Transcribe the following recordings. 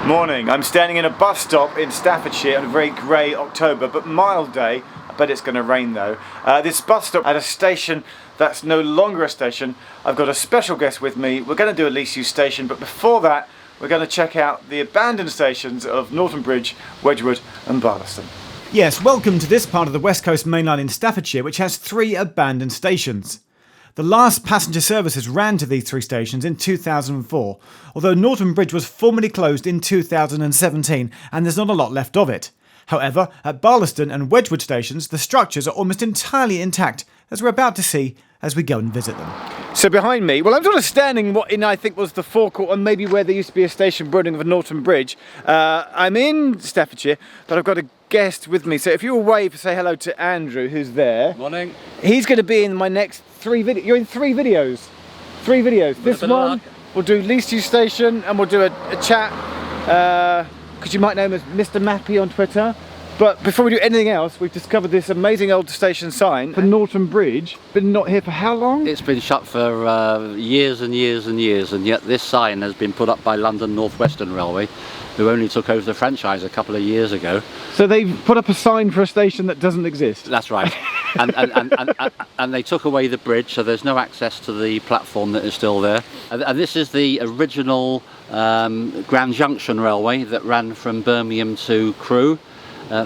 Morning. I'm standing in a bus stop in Staffordshire on a very grey October but mild day. I bet it's going to rain though. This bus stop at a station that's no longer a station. I've got a special guest with me. We're going to do a least used station, but before that we're going to check out the abandoned stations of Norton Bridge, Wedgwood and Barlaston. Yes, welcome to this part of the West Coast Main Line in Staffordshire, which has 3 abandoned stations. The last passenger services ran to these 3 stations in 2004, although Norton Bridge was formally closed in 2017 and there's not a lot left of it. However, at Barlaston and Wedgwood stations, the structures are almost entirely intact, as we're about to see as we go and visit them. So behind me, well, I'm sort of standing what in I think was the forecourt and maybe where there used to be a station building of Norton Bridge. I'm in Staffordshire, but I've got a guest with me. So if you will wave, say hello to Andrew, who's there. Morning. He's going to be in my next 3 videos. You're in 3 videos. 3 videos. This one, we'll do least used station and we'll do a chat. Because you might know him as Mr. Mappy on Twitter. But before we do anything else, we've discovered this amazing old station sign for Norton Bridge. Been not here for how long? It's been shut for years and years and years, and yet this sign has been put up by London North Western Railway, who only took over the franchise a couple of years ago. So they've put up a sign for a station that doesn't exist? That's right. and they took away the bridge, so there's no access to the platform that is still there. And this is the original Grand Junction Railway that ran from Birmingham to Crewe.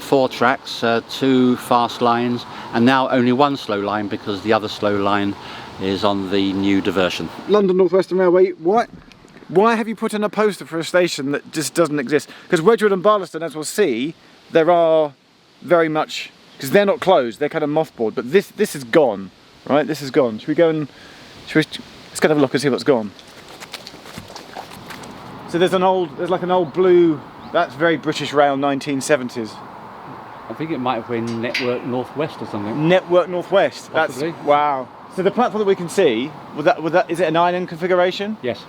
4 tracks, 2 fast lines, and now only 1 slow line because the other slow line is on the new diversion. London North Western Railway, why have you put in a poster for a station that just doesn't exist? Because Wedgwood and Barlaston, as we'll see, there are very much, because they're not closed, they're kind of mothballed, but this is gone, right? This is gone. Should we go and, let's go and have a look and see what's gone. So there's like an old blue, that's very British Rail 1970s. I think it might have been Network Northwest or something. Network Northwest. Possibly. That's wow. So the platform that we can see, would that is it an island configuration? Yes.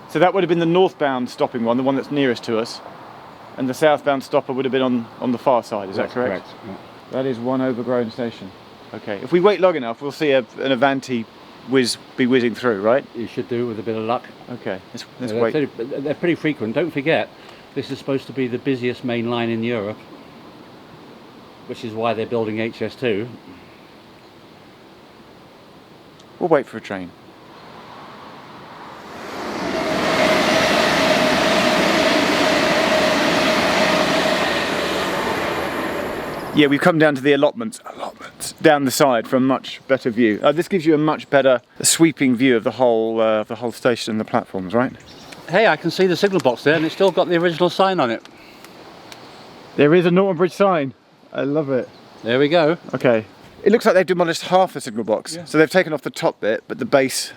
So that would have been the northbound stopping one, the one that's nearest to us, and the southbound stopper would have been on the far side. Is that correct? Correct. Yeah. That is one overgrown station. Okay. If we wait long enough, we'll see an Avanti be whizzing through, right? You should do it with a bit of luck. Okay. Let's wait. They're pretty frequent. Don't forget, this is supposed to be the busiest main line in Europe, which is why they're building HS2. We'll wait for a train. Yeah, we've come down to the allotments down the side for a much better view. This gives you a much better sweeping view of the whole station and the platforms, right? Hey, I can see the signal box there, and it's still got the original sign on it. There is a Norton Bridge sign. I love it. There we go. Okay. It looks like they've demolished half the signal box. Yeah. So they've taken off the top bit, but the base,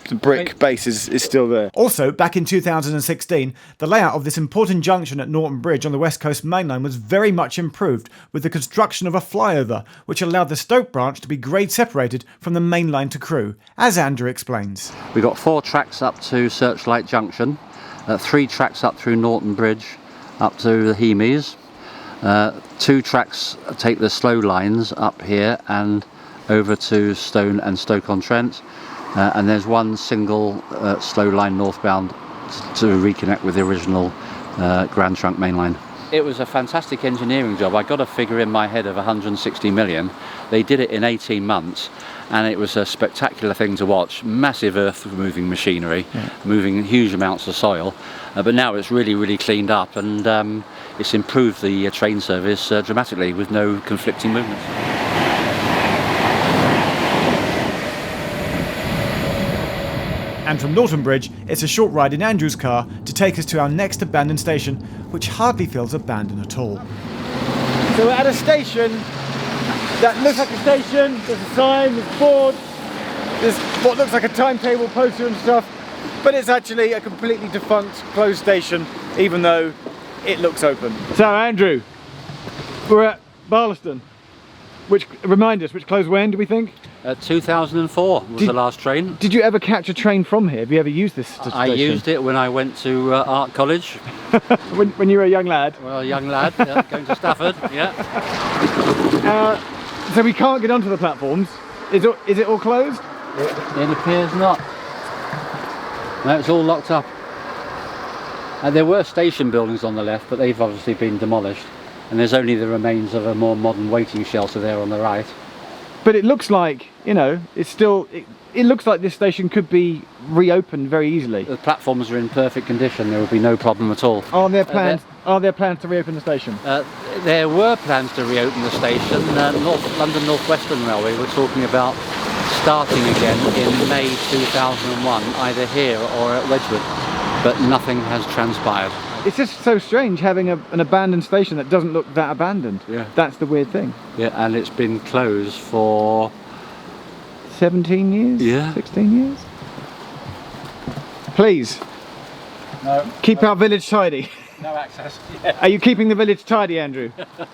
the brick base is still there. Also, back in 2016, the layout of this important junction at Norton Bridge on the West Coast Main Line was very much improved with the construction of a flyover, which allowed the Stoke branch to be grade separated from the main line to Crewe, as Andrew explains. We've got 4 tracks up to Searchlight Junction, 3 tracks up through Norton Bridge, up to the Hemis. 2 tracks take the slow lines up here and over to Stone and Stoke-on-Trent, and there's 1 single slow line northbound to reconnect with the original Grand Trunk main line. It was a fantastic engineering job. I got a figure in my head of 160 million. They did it in 18 months, and it was a spectacular thing to watch. Massive earth moving machinery, moving huge amounts of soil, but now it's really cleaned up, and it's improved the train service dramatically with no conflicting movements. And from Norton Bridge, it's a short ride in Andrew's car to take us to our next abandoned station, which hardly feels abandoned at all. So we're at a station that looks like a station. There's a sign, there's boards, there's what looks like a timetable poster and stuff, but it's actually a completely defunct, closed station, even though it looks open. So Andrew, we're at Barlaston, which, remind us, which closed when, do we think? 2004 was the last train. Did you ever catch a train from here? Have you ever used this station? I used it when I went to art college. when you were a young lad? Well, a young lad, going to Stafford, yeah. So we can't get onto the platforms. Is it all closed? It appears not. No, it's all locked up. There were station buildings on the left, but they've obviously been demolished. And there's only the remains of a more modern waiting shelter there on the right. But it looks like, you know, it's still, it looks like this station could be reopened very easily. The platforms are in perfect condition, there will be no problem at all. Are there plans to reopen the station? There were plans to reopen the station. London North Western Railway were talking about starting again in May 2001, either here or at Wedgwood, but nothing has transpired. It's just so strange having an abandoned station that doesn't look that abandoned. Yeah. That's the weird thing. Yeah, and it's been closed for 17 years? Yeah. 16 years? Please, no, keep our village tidy. no access. Yeah. Are you keeping the village tidy, Andrew?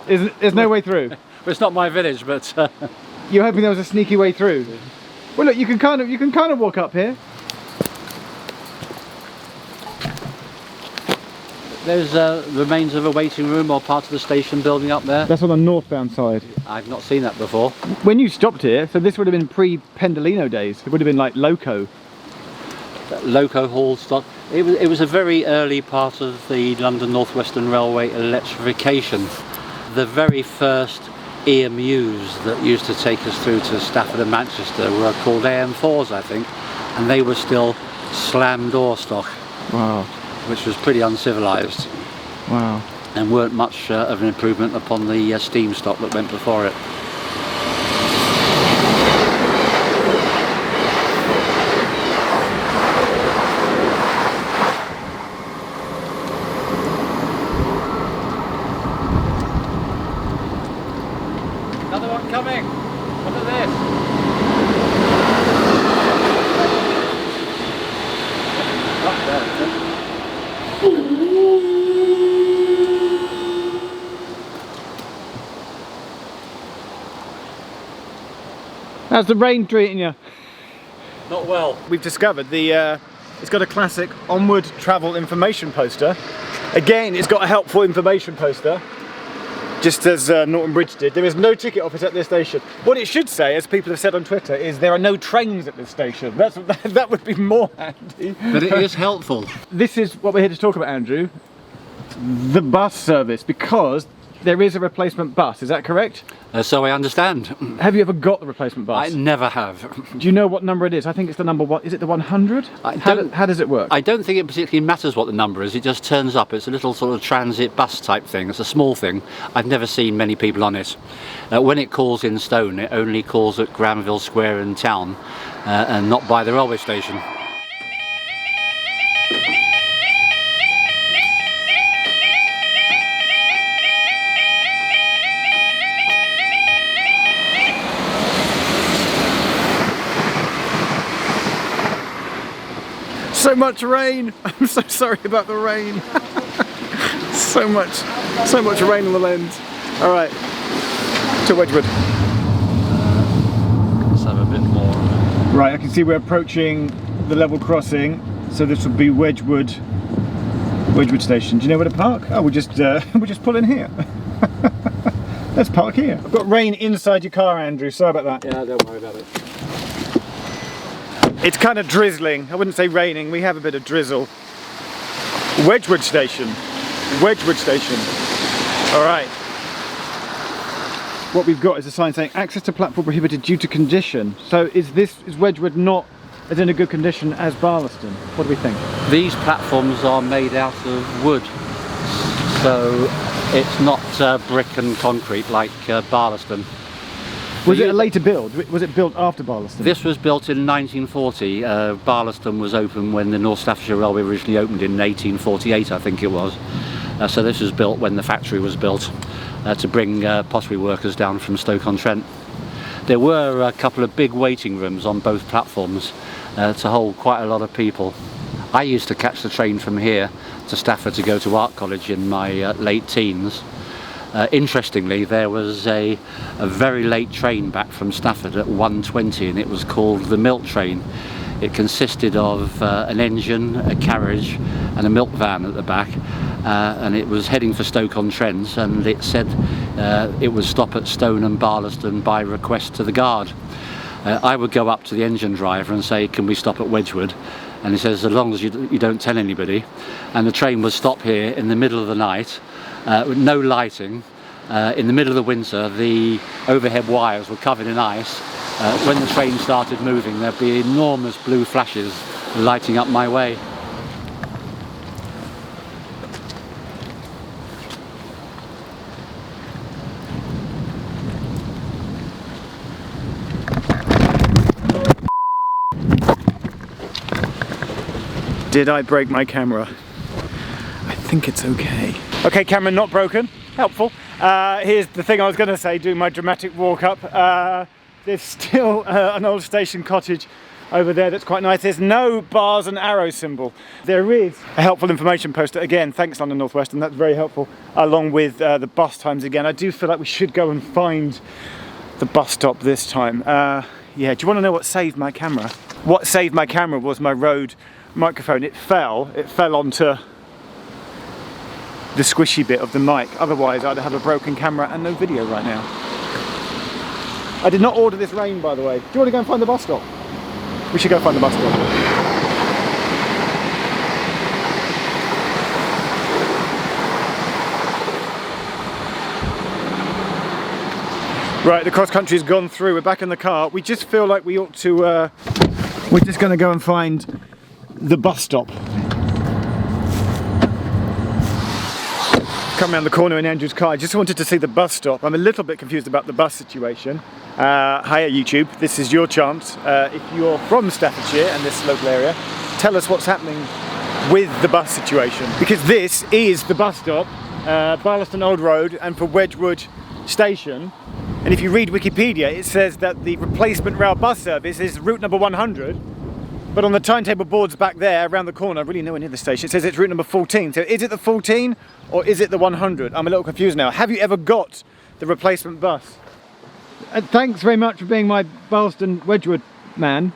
There's no way through. Well, it's not my village, but You're hoping there was a sneaky way through. Yeah. Well, look, you can kind of walk up here. there's remains of a waiting room or part of the station building up there. That's on the northbound side. I've not seen that before. When you stopped here, so this would have been pre-Pendolino days. It would have been like Loco. Loco Hall stock. It was a very early part of the London North Western Railway electrification. The very first EMUs that used to take us through to Stafford and Manchester were called AM4s, I think, and they were still slam door stock. Wow. Which was pretty uncivilised. Wow. And weren't much of an improvement upon the steam stock that went before it. Another one coming! Look at this! How's the rain treating you? Not well. We've discovered it's got a classic onward travel information poster. Again, it's got a helpful information poster, just as Norton Bridge did. There is no ticket office at this station. What it should say, as people have said on Twitter, is there are no trains at this station. That would be more handy. But it is helpful. This is what we're here to talk about, Andrew. The bus service, because there is a replacement bus, is that correct? So I understand. Have you ever got the replacement bus? I never have. Do you know what number it is? I think it's the number one. Is it the 100? How does it work? I don't think it particularly matters what the number is. It just turns up. It's a little sort of transit bus type thing. It's a small thing. I've never seen many people on it. When it calls in Stone, it only calls at Granville Square in town and not by the railway station. So much rain! I'm so sorry about the rain. so much rain on the lens. All right, to Wedgwood. Let's have a bit more. Right, I can see we're approaching the level crossing, so this will be Wedgwood Station. Do you know where to park? Oh, we'll just pull in here. Let's park here. I've got rain inside your car, Andrew. Sorry about that. Yeah, don't worry about it. It's kind of drizzling. I wouldn't say raining. We have a bit of drizzle. Wedgwood Station. Wedgwood Station. All right. What we've got is a sign saying access to platform prohibited due to condition. So is Wedgwood not as in a good condition as Barlaston? What do we think? These platforms are made out of wood, so it's not brick and concrete like Barlaston. Was it a later build? Was it built after Barlaston? This was built in 1940. Barlaston was open when the North Staffordshire Railway originally opened in 1848, I think it was. So this was built when the factory was built to bring pottery workers down from Stoke-on-Trent. There were a couple of big waiting rooms on both platforms to hold quite a lot of people. I used to catch the train from here to Stafford to go to Art College in my late teens. Interestingly, there was a very late train back from Stafford at 1:20, and it was called the Milk Train. It consisted of an engine, a carriage and a milk van at the back, and it was heading for Stoke-on-Trent, and it said it would stop at Stone and Barlaston by request to the guard. I would go up to the engine driver and say, can we stop at Wedgwood? and he says as long as you don't tell anybody. And the train would stop here in the middle of the night with no lighting. In the middle of the winter, the overhead wires were covered in ice. When the train started moving, there'd be enormous blue flashes lighting up my way. Did I break my camera? I think it's okay. Okay, camera not broken. Helpful. Here's the thing I was going to say, doing my dramatic walk up. There's still an old station cottage over there that's quite nice. There's no bars and arrow symbol. There is a helpful information poster. Again, thanks London North Western, that's very helpful. Along with the bus times again. I do feel like we should go and find the bus stop this time. Yeah, do you want to know what saved my camera? What saved my camera was my Rode microphone. It fell onto the squishy bit of the mic. Otherwise I'd have a broken camera and no video right now. I did not order this rain, by the way. Do you want to go and find the bus stop? We should go find the bus stop. Right, the cross country's gone through. We're back in the car. We just feel like we ought to we're just going to go and find the bus stop. Come around the corner in Andrew's car. I just wanted to see the bus stop. I'm a little bit confused about the bus situation. Hiya YouTube, this is your chance. If you're from Staffordshire and this local area, tell us what's happening with the bus situation. Because this is the bus stop, Barlaston Old Road, and for Wedgwood Station. And if you read Wikipedia, it says that the replacement rail bus service is route number 100. But on the timetable boards back there, around the corner, really nowhere near the station, it says it's route number 14. So is it the 14 or is it the 100? I'm a little confused now. Have you ever got the replacement bus? Thanks very much for being my Barlaston Wedgwood man.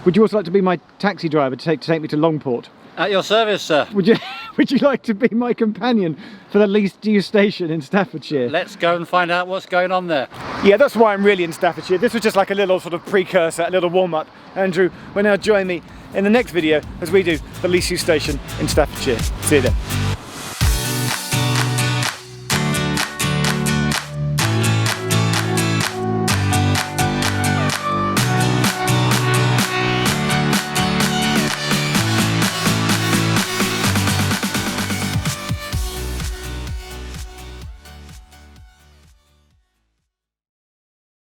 Would you also like to be my taxi driver to take me to Longport? At your service, sir. Would you like to be my companion for the least used station in Staffordshire? Let's go and find out what's going on there. Yeah, that's why I'm really in Staffordshire. This was just like a little sort of precursor, a little warm-up. Andrew will now join me in the next video as we do the least used station in Staffordshire. See you then.